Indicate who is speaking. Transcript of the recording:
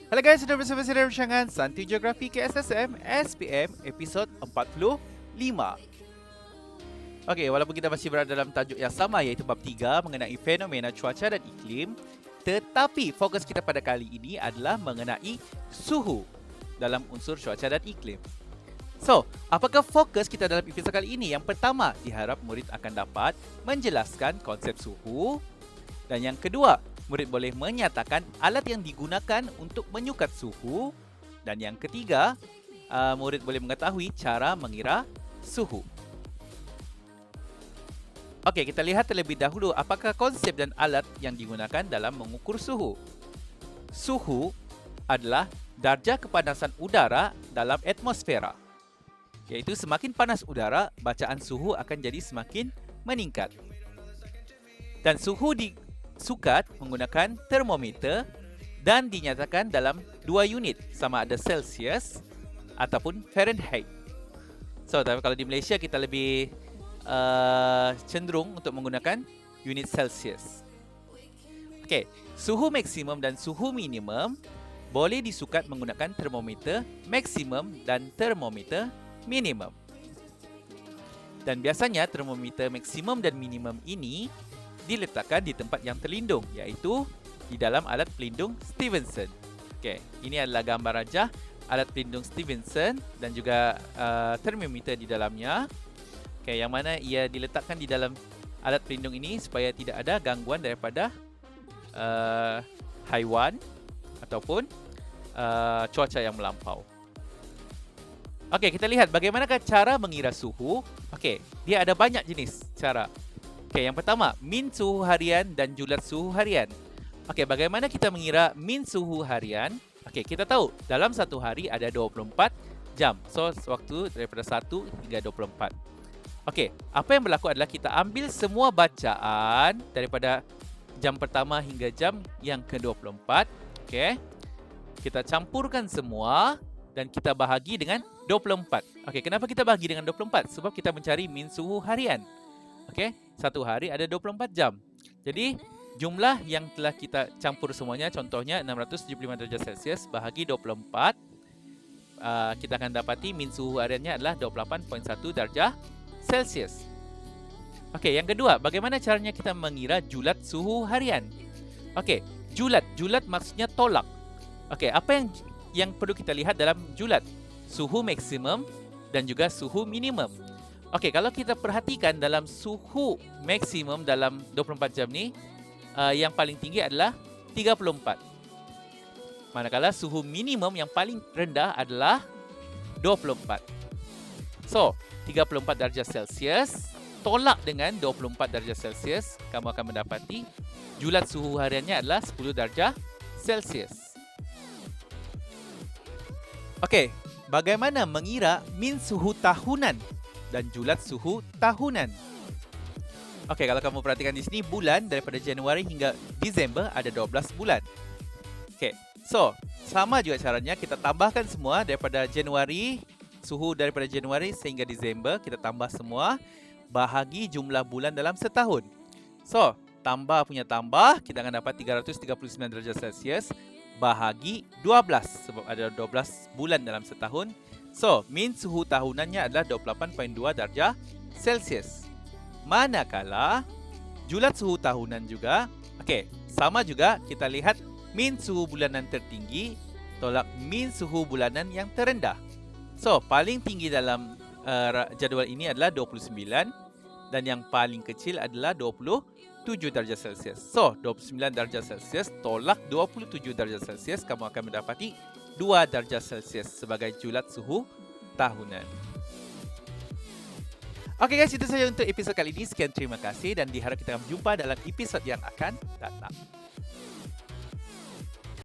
Speaker 1: Halo guys, sudah bersama saya rancangan Santi Geografi KSSM SPM episod 45. Okey, walaupun kita masih berada dalam tajuk yang sama iaitu bab 3 mengenai fenomena cuaca dan iklim, tetapi fokus kita pada kali ini adalah mengenai suhu dalam unsur cuaca dan iklim. So, apakah fokus kita dalam episod kali ini? Yang pertama, diharap murid akan dapat menjelaskan konsep suhu. Dan yang kedua, murid boleh menyatakan alat yang digunakan untuk menyukat suhu. Dan yang ketiga, murid boleh mengetahui cara mengira suhu. Okey, kita lihat terlebih dahulu apakah konsep dan alat yang digunakan dalam mengukur suhu. Suhu adalah darjah kepanasan udara dalam atmosfera. Iaitu semakin panas udara, bacaan suhu akan jadi semakin meningkat. Dan suhu disukat menggunakan termometer dan dinyatakan dalam 2 unit, sama ada Celsius ataupun Fahrenheit. So, tapi kalau di Malaysia kita lebih cenderung untuk menggunakan unit Celsius. Okey, suhu maksimum dan suhu minimum boleh disukat menggunakan termometer maksimum dan termometer minimum. Dan biasanya termometer maksimum dan minimum ini diletakkan di tempat yang terlindung, iaitu di dalam alat pelindung Stevenson. Okey, ini adalah gambar rajah alat pelindung Stevenson dan juga termometer di dalamnya. Okey, yang mana ia diletakkan di dalam alat pelindung ini supaya tidak ada gangguan daripada haiwan ataupun cuaca yang melampau. Okey, kita lihat bagaimanakah cara mengira suhu. Okey, dia ada banyak jenis cara. Okey, yang pertama, min suhu harian dan julat suhu harian. Okey, bagaimana kita mengira min suhu harian? Okey, kita tahu dalam satu hari ada 24 jam. So, waktu daripada 1 hingga 24. Okey, apa yang berlaku adalah kita ambil semua bacaan daripada jam pertama hingga jam yang ke-24. Okey, kita campurkan semua dan kita bahagi dengan 24. Okey, kenapa kita bahagi dengan 24? Sebab kita mencari min suhu harian. Okey, satu hari ada 24 jam. Jadi, jumlah yang telah kita campur semuanya, contohnya 675 darjah Celsius bahagi 24, kita akan dapati min suhu hariannya adalah 28.1 darjah Celsius. Okey, yang kedua, bagaimana caranya kita mengira julat suhu harian? Okey, julat maksudnya tolak. Okey, apa yang perlu kita lihat dalam julat? Suhu maksimum dan juga suhu minimum. Okey, kalau kita perhatikan dalam suhu maksimum dalam 24 jam ni, yang paling tinggi adalah 34. Manakala suhu minimum yang paling rendah adalah 24. So, 34 darjah Celsius tolak dengan 24 darjah Celsius, kamu akan mendapati julat suhu hariannya adalah 10 darjah Celsius. Okey, bagaimana mengira min suhu tahunan dan julat suhu tahunan? Okey, kalau kamu perhatikan di sini, bulan daripada Januari hingga Disember ada 12 bulan. Okey, so sama juga caranya, kita tambahkan semua daripada Januari, suhu daripada Januari sehingga Disember, kita tambah semua, bahagi jumlah bulan dalam setahun. So, tambah, kita akan dapat 339 darjah Celsius bahagi 12 sebab ada 12 bulan dalam setahun. So, min suhu tahunannya adalah 28.2 darjah Celsius. Manakala julat suhu tahunan juga, okey, sama juga kita lihat min suhu bulanan tertinggi tolak min suhu bulanan yang terendah. So, paling tinggi dalam jadual ini adalah 29 dan yang paling kecil adalah 27 darjah Celsius. So, 29 darjah Celsius tolak 27 darjah Celsius, kamu akan mendapati 2 darjah Celsius sebagai julat suhu tahunan. Okey guys, itu saja untuk episod kali ini. Sekian, terima kasih dan diharap kita akan berjumpa dalam episod yang akan datang.